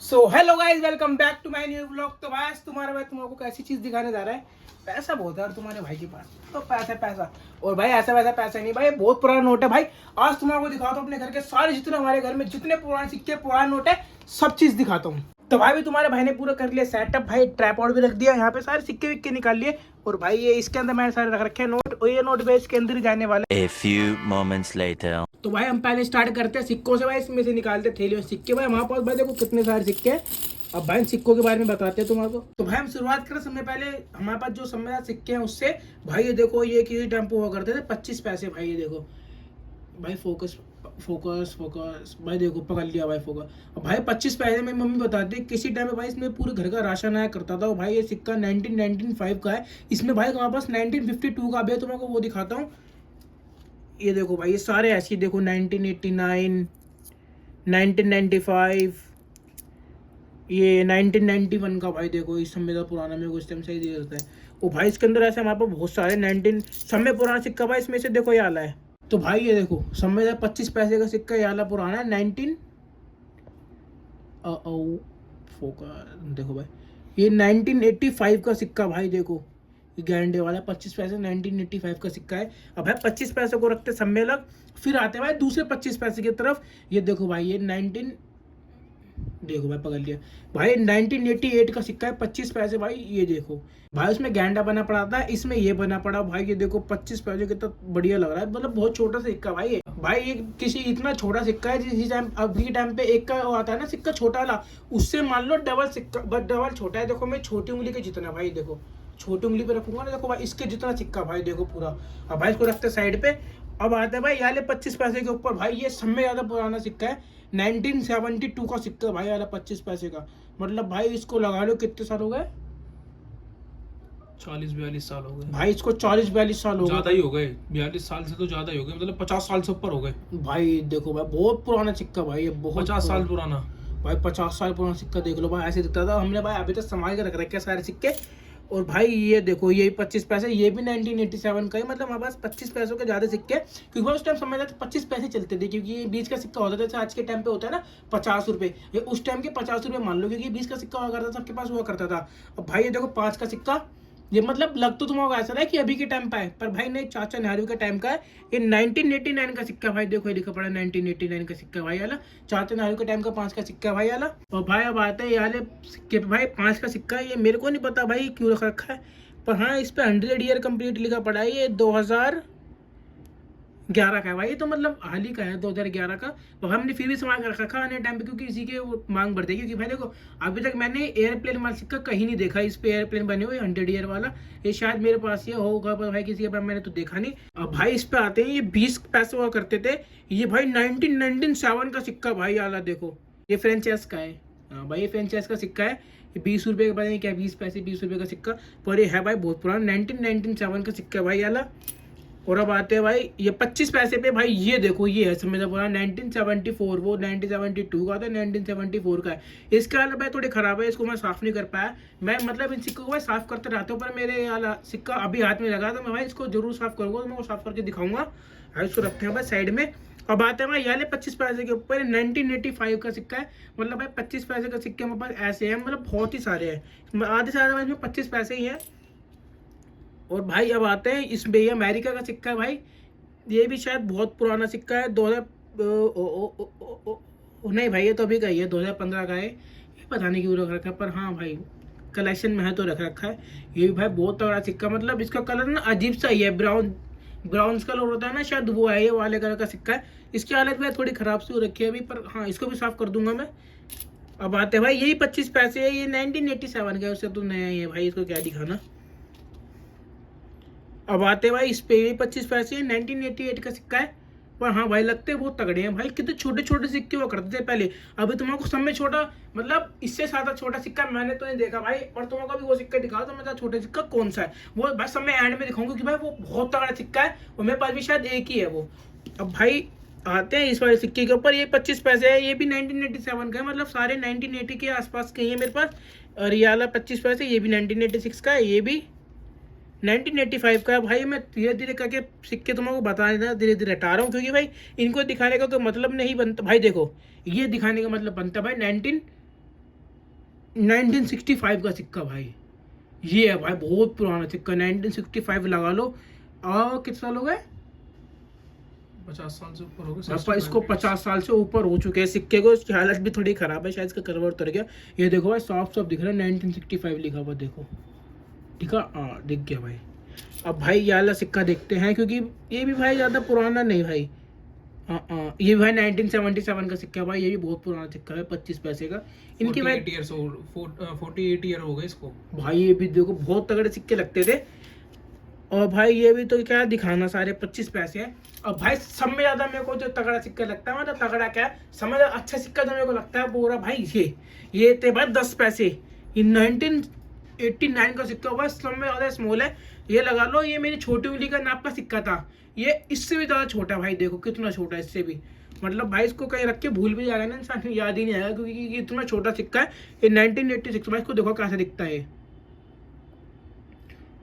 So hello guys, welcome back to my new vlog. तो भाई तुम्हारा भाई तुमको कैसी चीज दिखाने जा रहा है। पैसा बहुत है और तुम्हारे भाई के पास तो पैसा और भाई ऐसा वैसा पैसा नहीं भाई, बहुत पुराना नोट है भाई। आज तुम्हारे दिखाता हूँ अपने घर के सारे जितने हमारे घर में जितने पुराने सिक्के पुराने नोट है सब चीज दिखाता हूँ। तो भाई भी तुम्हारे भाई ने पूरा कर लिया सेटअप भाई, ट्राइपॉड भी रख दिया, यहाँ पे सारे सिक्के विक्के निकाल लिए और भाई ये इसके अंदर मैंने सारे रख रखे हैं नोट और ये नोट बेच के अंदर ही जाने वाले। A few moments later. तो भाई हम पहले स्टार्ट करते हैं सिक्कों से भाई, इसमें से निकालते हैं थैली में सिक्के। भाई हमारे पास भाई देखो कितने सारे सिक्के हैं। अब भाई सिक्कों के बारे में बताते हैं तुम्हारे को। तो भाई हम शुरुआत करें सबसे पहले हमारे पास जो समय सिक्के हैं उससे। भाई ये देखो ये किसी टेम्पो हुआ करते थे 25 पैसे। भाई ये देखो भाई फोकस फोकस फोकस भाई देखो पकड़ लिया भाई फोकस। भाई 25 पैसे में मम्मी बताती है किसी टाइम में भाई इसमें पूरे घर का राशन आया करता था। भाई ये सिक्का 1995 का है। इसमें भाई हमारे पास 1952 का भी है, तुम्हारे को वो दिखाता हूँ। ये देखो भाई ये सारे ऐसे देखो 1989 1995 ये 1991 का। भाई देखो इस समय का पुराना मेरे को इस टाइम सही दिया जाता है। और भाई इसके अंदर ऐसे हमारे पास बहुत सारे 19 समय पुराना सिक्का भाई इसमें से देखो ये आला है। तो भाई ये देखो समय 25 पैसे का सिक्का ये आला पुराना है 19 फोकस देखो भाई ये 1985 का सिक्का। भाई देखो ये गैंडे वाला 25 पैसे 1985 का सिक्का है। अब भाई 25 पैसे को रखते समय अलग, फिर आते भाई दूसरे 25 पैसे की तरफ। ये देखो भाई ये 19 देखो भाई पकड़ लिया भाई 1988 का सिक्का है 25 पैसे। भाई ये देखो भाई उसमें गैंडा बना पड़ा था, इसमें ये बना पड़ा। भाई ये देखो 25 पैसे कितना बढ़िया लग रहा है, मतलब बहुत छोटा सा सिक्का भाई ये किसी इतना छोटा सिक्का है जिस टाइम अभी के टाइम पे एक का आता है ना सिक्का छोटा वाला, उससे मान लो डबल सिक्का बट डबल छोटा है। देखो मैं छोटी उंगली के जितना भाई देखो छोटी उंगली पे रखूंगा ना, देखो भाई इसके जितना सिक्का भाई देखो पूरा। अब भाई इसको रखते साइड पे। अब आता है भाई याले 25 पैसे के ऊपर। भाई ये सब में ज्यादा पुराना सिक्का है 1972 का सिक्का भाई वाला 25 पैसे का। मतलब भाई इसको लगा लो कितने साल हो गए, 40-42 साल हो गए भाई इसको 40-42 साल हो ज्यादा गए। ही हो गए। 42 साल से तो ज्यादा ही हो गए, मतलब 50 साल से ऊपर हो गए। भाई देखो भाई बहुत पुराना सिक्का भाई ये बहुत 50 साल पुराना। भाई 50 साल पुराना सिक्का देख लो भाई, ऐसे दिखता था। हमने भाई अभी तक संभाल के रख रखे सारे सिक्के। और भाई ये देखो ये 25 पैसे ये भी 1987 का ही, मतलब हमारे पास 25 पैसों के ज्यादा सिक्के। क्योंकि भाई उस टाइम समझ तो 25 पैसे चलते थे, क्योंकि ये 20 का सिक्का होता था जैसे आज के टाइम पे होता है ना 50 रुपए, ये उस टाइम के 50 रुपए मान लो, क्योंकि 20 का सिक्का हुआ करता था सबके पास हुआ करता था। अब भाई ये देखो 5 का सिक्का, ये मतलब लग तो तुम्हारा ऐसा है कि अभी के टाइम का है, पर भाई नहीं चाचा नेहरू के टाइम का है। ये 1989 का सिक्का भाई देखो, ये लिखा पड़ा 1989 का सिक्का भाई वाला, चाचा नेहरू के टाइम का 5 का सिक्का भाई वाला। और भाई अब आता है यार सिक्के भाई 5 का सिक्का, ये मेरे को नहीं पता भाई क्यों रख रखा है, पर हाँ इस पे 100 ईयर कंप्लीट लिखा पड़ा है। ये 2011 का है भाई, तो मतलब हाल ही का है 2011 का। तो हमने फिर भी संभाल कर रखा था आने टाइम पे, क्योंकि इसी के वो मांग बढ़ती है। क्योंकि भाई देखो अभी तक मैंने एयरप्लेन वाला सिक्का कहीं नहीं देखा, इस पे एयरप्लेन बने हुए 100 ईयर वाला। ये शायद मेरे पास ये होगा पर भाई किसी के पास मैंने तो देखा नहीं। अब भाई इस पे आते हैं ये 20 पैसे हुआ करते थे, ये भाई 1997 का सिक्का भाई आला देखो, ये फ्रेंचाइज का है। हाँ भाई ये फ्रेंचाइज का सिक्का है, 20 रुपये का पता नहीं क्या 20 पैसे 20 रुपये का सिक्का, पर ये है भाई बहुत पुराना 1997 का सिक्का भाई आला। और अब आते हैं भाई ये 25 पैसे पे। भाई ये देखो ये है समझ पुराना 1974, वो 1972 का था 1974 का है। इसका हाल भाई थोड़ी खराब है, इसको मैं साफ नहीं कर पाया। मैं मतलब इन सिक्कों को भाई साफ करते रहता हूँ, पर मेरे वाला सिक्का अभी हाथ में लगा, तो मैं भाई इसको जरूर साफ करूँगा, तो मैं साफ करके दिखाऊंगा। भाई इसको रखते हैं भाई साइड में। अब आते हैं भाई याले 25 पैसे के ऊपर 1985 का सिक्का है। मतलब भाई 25 पैसे का सिक्के हमारे पास ऐसे हैं, मतलब बहुत ही सारे हैं, आधे से ज़्यादा इसमें 25 पैसे ही हैं। और भाई अब आते हैं इसमें ये अमेरिका का सिक्का है भाई, ये भी शायद बहुत पुराना सिक्का है 2000 नहीं भाई ये तो अभी का ही है 2015 का है, ये पता नहीं क्यों रख रखा है, पर हाँ भाई कलेक्शन में है तो रख रखा है। ये भी भाई बहुत तगड़ा सिक्का, मतलब इसका कलर ना अजीब सा ही है, ब्राउन कलर होता है ना शायद, वो है ये वाले कलर का सिक्का है। इसकी हालत भाई थोड़ी खराब सी हो रखी है अभी, पर हाँ इसको भी साफ कर दूंगा मैं। अब आते हैं भाई यही 25 पैसे है, ये 1987 का है, उससे तो नया ही है भाई, इसको क्या दिखाना। अब आते भाई इस पे 25 पैसे 1988 का सिक्का है, पर हाँ भाई लगते बहुत तगड़े हैं भाई। कितने छोटे छोटे सिक्के हुआ करते थे पहले, अभी तुम्हारे सब में छोटा, मतलब इससे ज्यादा छोटा सिक्का मैंने तो नहीं देखा भाई। और तुम्हारा भी वो सिक्का दिखाओ तो मैं छोटा सिक्का कौन सा है वो भाई सब मैं एंड में दिखाऊंगा कि भाई वो बहुत तगड़ा सिक्का है, और मेरे पास भी शायद एक ही है वो। अब भाई आते हैं इस वाले सिक्के के ऊपर, ये 25 पैसे है, ये भी 1987 का है, मतलब सारे 1980 के आसपास के हैं मेरे पास। और ये वाला 25 पैसे ये भी 1986 का है, ये भी 1985 का। भाई मैं धीरे धीरे करके सिक्के तुम्हारे को बता देना, धीरे धीरे हटा रहा हूँ, क्योंकि भाई इनको दिखाने का कोई मतलब नहीं बनता। भाई देखो ये दिखाने का मतलब बनता भाई 1965 का सिक्का भाई, ये है भाई बहुत पुराना सिक्का, 1965 लगा लो। और कितने साल हो गए? 50 साल से ऊपर हो गए। पापा इसको 50 साल से ऊपर हो चुके हैं सिक्के को। इसकी हालत भी थोड़ी खराब है, शायद इसका कवर उतर गया। ये देखो भाई साफ साफ दिख रहा है 1965 लिखा हुआ, देखो ठीक है, हाँ दिख गया भाई। अब भाई ये वाला सिक्का देखते हैं, क्योंकि ये भी भाई ज़्यादा पुराना नहीं भाई। हाँ ये भाई 1977 का सिक्का है भाई, ये भी बहुत पुराना सिक्का है, 25 पैसे का। इनकी भाई 48 ईयर हो गए इसको भाई। ये भी देखो बहुत तगड़े सिक्के लगते थे। और भाई ये भी तो क्या दिखाना, सारे 25 पैसे हैं। और भाई सब में ज्यादा मेरे को जो तगड़ा सिक्का लगता है, मतलब तगड़ा क्या है, समझ अच्छा सिक्का जो मेरे को लगता है पूरा भाई, ये थे भाई 10 पैसे। ये 1989 का सिक्का हुआ, सब में ज्यादा स्मॉल है। ये लगा लो, ये मेरी छोटी उंगली का नाप का सिक्का था, ये इससे भी ज्यादा छोटा भाई, देखो कितना छोटा है इससे भी। मतलब भाई इसको कहीं रख के भूल भी जाएगा ना इंसान, याद ही नहीं आएगा, क्योंकि ये इतना छोटा सिक्का है। ये 1986 भाई, इसको देखो कैसे दिखता है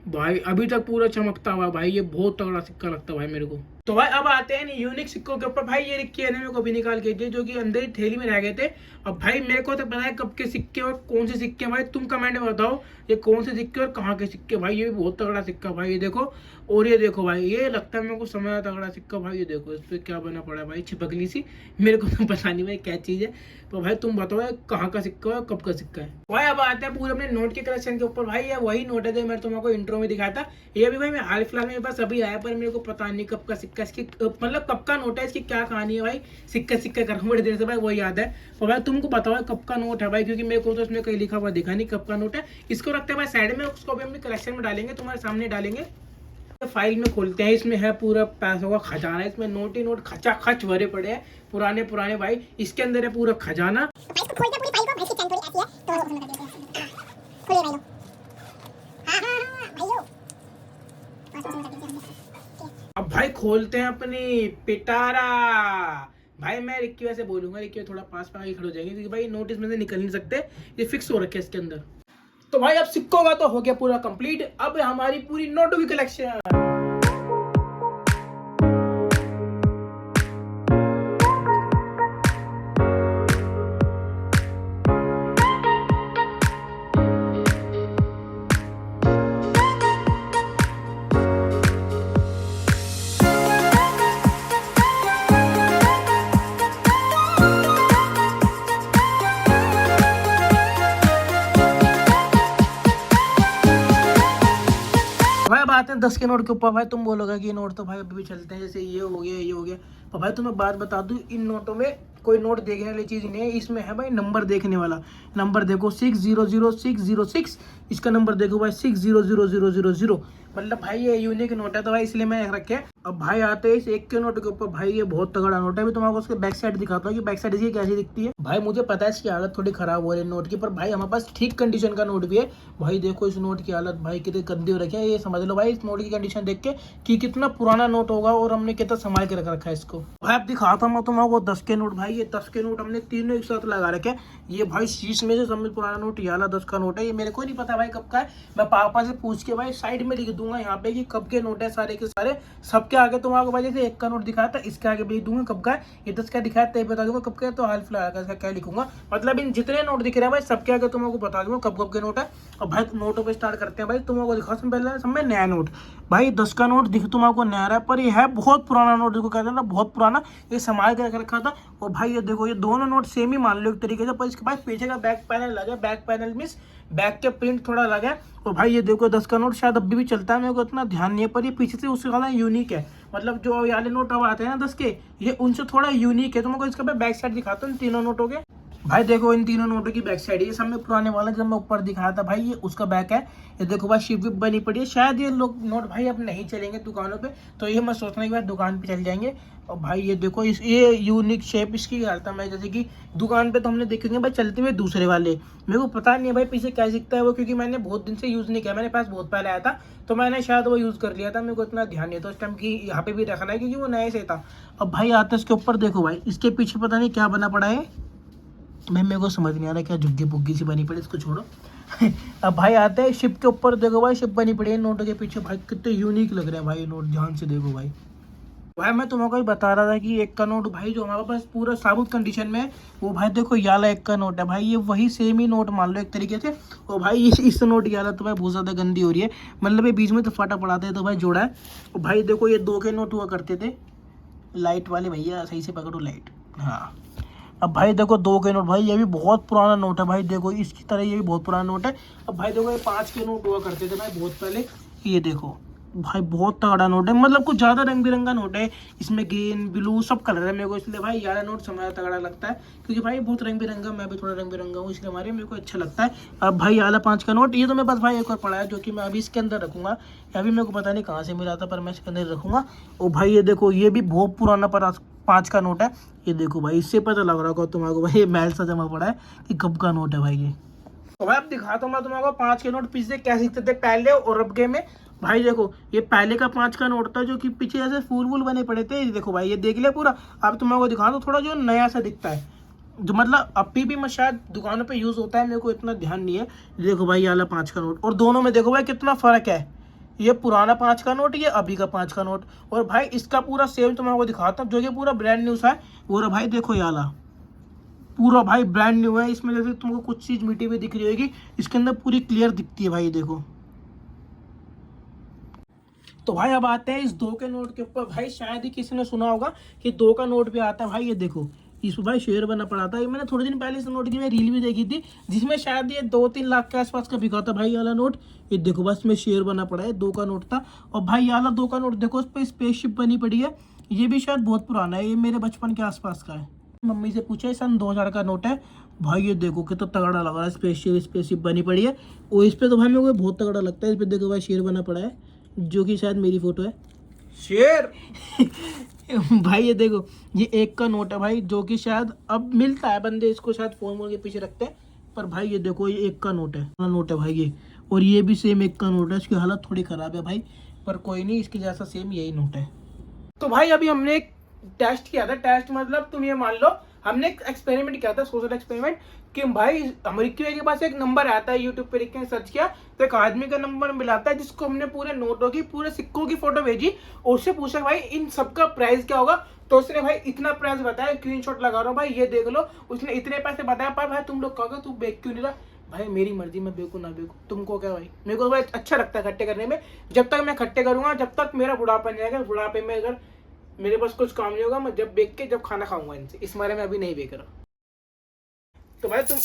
भाई, अभी तक पूरा चमकता हुआ भाई। ये बहुत तगड़ा सिक्का लगता है भाई मेरे को। तो भाई अब आते हैं यूनिक सिक्कों के ऊपर। भाई ये रिक्की ने मेरे को भी निकाल के दिए, जो कि अंदर ही थैली में रह गए थे। अब भाई मेरे को तो पता है कब के सिक्के और कौन से सिक्के भाई, तुम कमेंट में बताओ ये कौन से सिक्के और कहाँ के सिक्के भाई। ये भी बहुत तगड़ा सिक्का भाई, ये देखो। और ये देखो भाई, ये लगता है मेरे को समय तगड़ा सिक्का भाई। ये देखो इस पर क्या बना पड़ा है भाई, चिपकली सी, मेरे को तो पता नहीं भाई क्या चीज़ है। तो भाई तुम बताओ कहाँ का सिक्का है, कब का सिक्का है भाई। अब आते हैं पूरे अपने नोट के कलेक्शन के ऊपर। भाई ये वही नोट है जो मैं तुमको इंट्रो में दिखाया था। ये भी भाई मैं हाल फिलहाल में बस अभी आया, पर मेरे को पता नहीं कब का सिक्का, इसकी मतलब कब का नोट है, इसकी क्या कहानी है भाई। सिक्का सिक्का कर बड़ी देर से भाई, वो याद है। तो भाई तुमको बताओ कब का नोट है भाई, क्योंकि मेरे को तो इसमें कहीं लिखा हुआ दिखा नहीं कब का नोट है। इसको रखते हैं भाई साइड में, उसको भी अपने कलेक्शन में डालेंगे, तुम्हारे सामने डालेंगे। फाइल में खोलते हैं, इसमें है पूरा पैसों का खजाना। इसमें नोट ही नोट खचा खच भरे पड़े हैं, पुराने पुराने भाई। इसके अंदर है पूरा खजाना। अब भाई खोलते हैं अपनी पिटारा। भाई मैं रिक्की वैसे बोलूंगा, रिक्की थोड़ा पास आगे खड़े हो जाएंगे, क्योंकि भाई नोटिस में से निकल नहीं सकते, ये फिक्स हो रखे हैं इसके अंदर। तो भाई अब सिक्कों का तो हो गया पूरा कंप्लीट। अब हमारी पूरी नोटों की कलेक्शन। भाई अब आते हैं 10 के नोट के ऊपर। भाई तुम बोलोगे कि ये नोट तो भाई अभी भी चलते हैं, जैसे ये हो गया ये हो गया। तो भाई तुम्हें बात बता दूं, इन नोटों में कोई नोट देखने वाली चीज़ नहीं है। इसमें है भाई नंबर देखने वाला। नंबर देखो 600606, इसका नंबर देखो भाई 600000। मतलब भाई ये यूनिक नोट है, तो भाई इसलिए मैं रखे। अब भाई आते हैं इस 1 के नोट के ऊपर। भाई ये बहुत तगड़ा नोट है। अभी तुमको उसके बैक साइड दिखाता हूँ कि बैक साइड इसकी कैसी दिखती है। भाई मुझे पता है इसकी हालत थोड़ी खराब हो रही है नोट की, पर भाई हमारे पास ठीक कंडीशन का नोट भी है। भाई देखो इस नोट की हालत भाई कितनी गंदी हो रखी है। ये समझ लो भाई इस नोट की कंडीशन देख के कि कितना पुराना नोट होगा, और हमने कितना संभाल के रख रखा है इसको। भाई अब दिखाता हूँ तुमको 10 के नोट। भाई ये 10 के नोट हमने तीनों एक साथ लगा रखे। ये भाई शीश में से सबसे पुराना नोट ये वाला 10 का नोट है। ये मेरे को नहीं पता भाई कब का है, मैं पापा से पूछ के भाई साइड में लिख दूंगा यहाँ पे कि कब के नोट है सारे के सारे। सबके आगे तुमको भाई जैसे 1 का नोट दिखाया था, इसके आगे भी लिख दूंगा कब का है। ये 10 का दिखाया तो बता दूंगा कब का है, तो हाल फिलहाल का इसका क्या लिखूंगा। मतलब इन जितने नोट दिख रहे हैं भाई सबके आगे तुमको बता दूंगा कब कब के नोट है। और भाई नोटों पे स्टार्ट करते हैं। भाई तुमको दिखा पहले सब में नया नोट। भाई 10 का नोट दिख तुमको नया रहा है, पर ये है बहुत पुराना नोट, जिसको कहते हैं ना बहुत पुराना। ये संभाल के रख रखा था। और भाई ये देखो ये दोनों नोट सेम ही मान लो एक तरीके से, पर इसके बाद पीछे का बैक पैनल लगा। बैक पैनल मींस बैक के प्रिंट थोड़ा लगा है। और भाई ये देखो 10 का नोट शायद अभी भी चलता है, मेरे को इतना ध्यान नहीं है, पर ये पीछे से उससे वाला यूनिक है। मतलब जो वाले नोट अब आते हैं ना 10 के, ये उनसे थोड़ा यूनिक है। तुमको इसका बैक साइड दिखाता हूँ तीनों नोटों के। भाई देखो इन तीनों नोटों की बैक साइड, ये सब में पुराने वाला जब मैं ऊपर दिखाया था भाई, ये उसका बैक है। ये देखो भाई शिप विप बनी पड़ी है। शायद ये लोग नोट भाई अब नहीं चलेंगे दुकानों पे, तो ये मैं सोचना कि भाई दुकान पे चल जाएंगे। और भाई ये देखो इस ये यूनिक शेप इसकी करता मैं, जैसे कि दुकान पे तो हमने देखेंगे भाई चलते हुए दूसरे वाले। मेरे को पता नहीं है भाई पीछे क्या दिखता है वो, क्योंकि मैंने बहुत दिन से यूज़ नहीं किया। मेरे पास बहुत पहले आया था, तो मैंने शायद वो यूज़ कर लिया था। मेरे को इतना ध्यान नहीं था उस टाइम की यहाँ पे भी रखना है, क्योंकि वो नए से था। अब भाई आते इसके ऊपर देखो भाई, इसके पीछे पता नहीं क्या बना पड़ा है भाई, मेरे को समझ नहीं आ रहा क्या झुग्गी पुग्गी सी बनी पड़ी, इसको छोड़ो। अब भाई आते हैं शिप के ऊपर। देखो भाई शिप बनी पड़ी है नोटों के पीछे। भाई कितने यूनिक लग रहे हैं भाई नोट, ध्यान से देखो भाई। भाई मैं तुम्हारे को बता रहा था कि 1 का नोट भाई जो हमारे पास पूरा साबुत कंडीशन में है, वो भाई देखो ये वाला 1 का नोट है भाई, ये वही सेम ही नोट मान लो एक तरीके से। और भाई इस नोट की हालत तो भाई बहुत ज़्यादा गंदी हो रही है, मतलब ये बीच में तो फटा पड़ा था, तो भाई जोड़ा है। और भाई देखो ये 2 के नोट हुआ करते थे, लाइट वाले भैया सही से पकड़ो लाइट, हाँ। अब भाई देखो 2 के नोट, भाई ये भी बहुत पुराना नोट है भाई, देखो इसकी तरह ये भी बहुत पुराना नोट है। अब भाई देखो ये 5 के नोट हुआ करते थे भाई बहुत पहले, ये देखो भाई बहुत तगड़ा नोट है, मतलब कुछ ज़्यादा रंग बिरंगा नोट है, इसमें ग्रीन ब्लू सब कलर है मेरे को, इसलिए भाई यारा नोट हमारा तगड़ा लगता है, क्योंकि भाई बहुत रंग बिरंगा, मैं भी थोड़ा रंग बिरंगा हूँ, इसलिए हमारे मेरे को अच्छा लगता है। अब भाई आला 5 का नोट, ये तो मेरे पास भाई एक और पड़ा है, जो कि मैं अभी इसके अंदर रखूँगा, अभी मेरे को पता नहीं कहाँ से मिला था, पर मैं इसके अंदर रखूँगा। और भाई ये देखो ये भी बहुत पुराना 5 का नोट है, ये देखो भाई इससे पता लग रहा होगा तुम्हारे को भाई ये मैल सा जमा पड़ा है कि कब का नोट है भाई ये। तो भाई अब दिखाता हूँ मैं तुम्हारे को 5 के नोट पीछे क्या सीखते थे पहले और अब के में। भाई देखो ये पहले का 5 का नोट था, जो कि पीछे ऐसे फूल वूल बने पड़े थे, ये देखो भाई ये देख लिया पूरा। अब तुम्हारे को दिखा दो थोड़ा जो नया सा दिखता है, जो मतलब अभी भी मैं शायद दुकानों पे यूज़ होता है, मेरे को इतना ध्यान नहीं है। देखो भाई ये वाला 5 का नोट, और दोनों में देखो भाई कितना फ़र्क है, ये पुराना 5 का नोट, ये अभी का 5 का नोट। और भाई इसका पूरा सेम तुम्हारे को दिखाता हूँ, जो कि पूरा ब्रांड न्यू सा है। और भाई देखो ये वाला पूरा भाई ब्रांड न्यू है, इसमें जैसे तुमको कुछ चीज़ मिट्टी हुई दिख रही होगी, इसके अंदर पूरी क्लियर दिखती है भाई देखो। तो भाई अब आते हैं इस 2 के नोट के ऊपर। भाई शायद ही किसी ने सुना होगा कि 2 का नोट भी आता है भाई, ये देखो इस भाई शेयर बना पड़ा था। ये मैंने थोड़े दिन पहले इस नोट की मैं रील भी देखी थी, जिसमें शायद ये 2-3 लाख के आसपास का बिका था भाई ये वाला नोट। ये देखो बस में शेयर बना पड़ा है, 2 का नोट था। और भाई ये वाला 2 का नोट देखो, उस पर स्पेसशिप बनी पड़ी है, ये भी शायद बहुत पुराना है, ये मेरे बचपन के आसपास का है। मम्मी से पूछा सन 2000 का नोट है भाई, ये देखो कितना तगड़ा लग रहा है, स्पेसशिप बनी पड़ी है। और इस पर तो भाई मेरे को बहुत तगड़ा लगता है, इस पर देखो भाई शेर बना पड़ा है, जो कि शायद मेरी फोटो है शेर। भाई ये देखो ये 1 का नोट है भाई, जो कि शायद अब मिलता है, बंदे इसको शायद फोन वोन के पीछे रखते हैं। पर भाई ये देखो ये 1 का नोट है भाई ये, और ये भी सेम 1 का नोट है, इसकी हालत थोड़ी ख़राब है भाई, पर कोई नहीं, इसके जैसा सेम यही नोट है। तो भाई अभी हमने एक टेस्ट किया था, टेस्ट मतलब तुम ये मान लो हमने एक एक्सपेरिमेंट किया था, सोशल एक्सपेरिमेंट, कि भाई रिक्की के पास एक नंबर आता है, यूट्यूब पे रिक्की ने सर्च किया तो एक आदमी का नंबर मिलाता है, जिसको हमने पूरे नोटों की पूरे सिक्कों की फोटो भेजी और उससे पूछा भाई इन सबका प्राइस क्या होगा। तो उसने भाई इतना प्राइस बताया, स्क्रीनशॉट लगा रहा हूँ भाई ये देख लो, उसने इतने पैसे बताया। पर भाई तुम लोग कहोगे तू बेच क्यों नहीं रहा, भाई मेरी मर्जी, मैं बेकू ना बेकू, तुमको क्या भाई, मेरे को भाई अच्छा लगता है खट्टे करने में, जब तक मैं खट्टे करूंगा जब तक मेरा बुढ़ापा नहीं आएगा, बुढ़ापे में अगर मेरे पास कुछ काम नहीं होगा, मैं जब बेच के जब खाना खाऊंगा इनसे, इस बारे में अभी नहीं बेच रहा। तो भाई तुम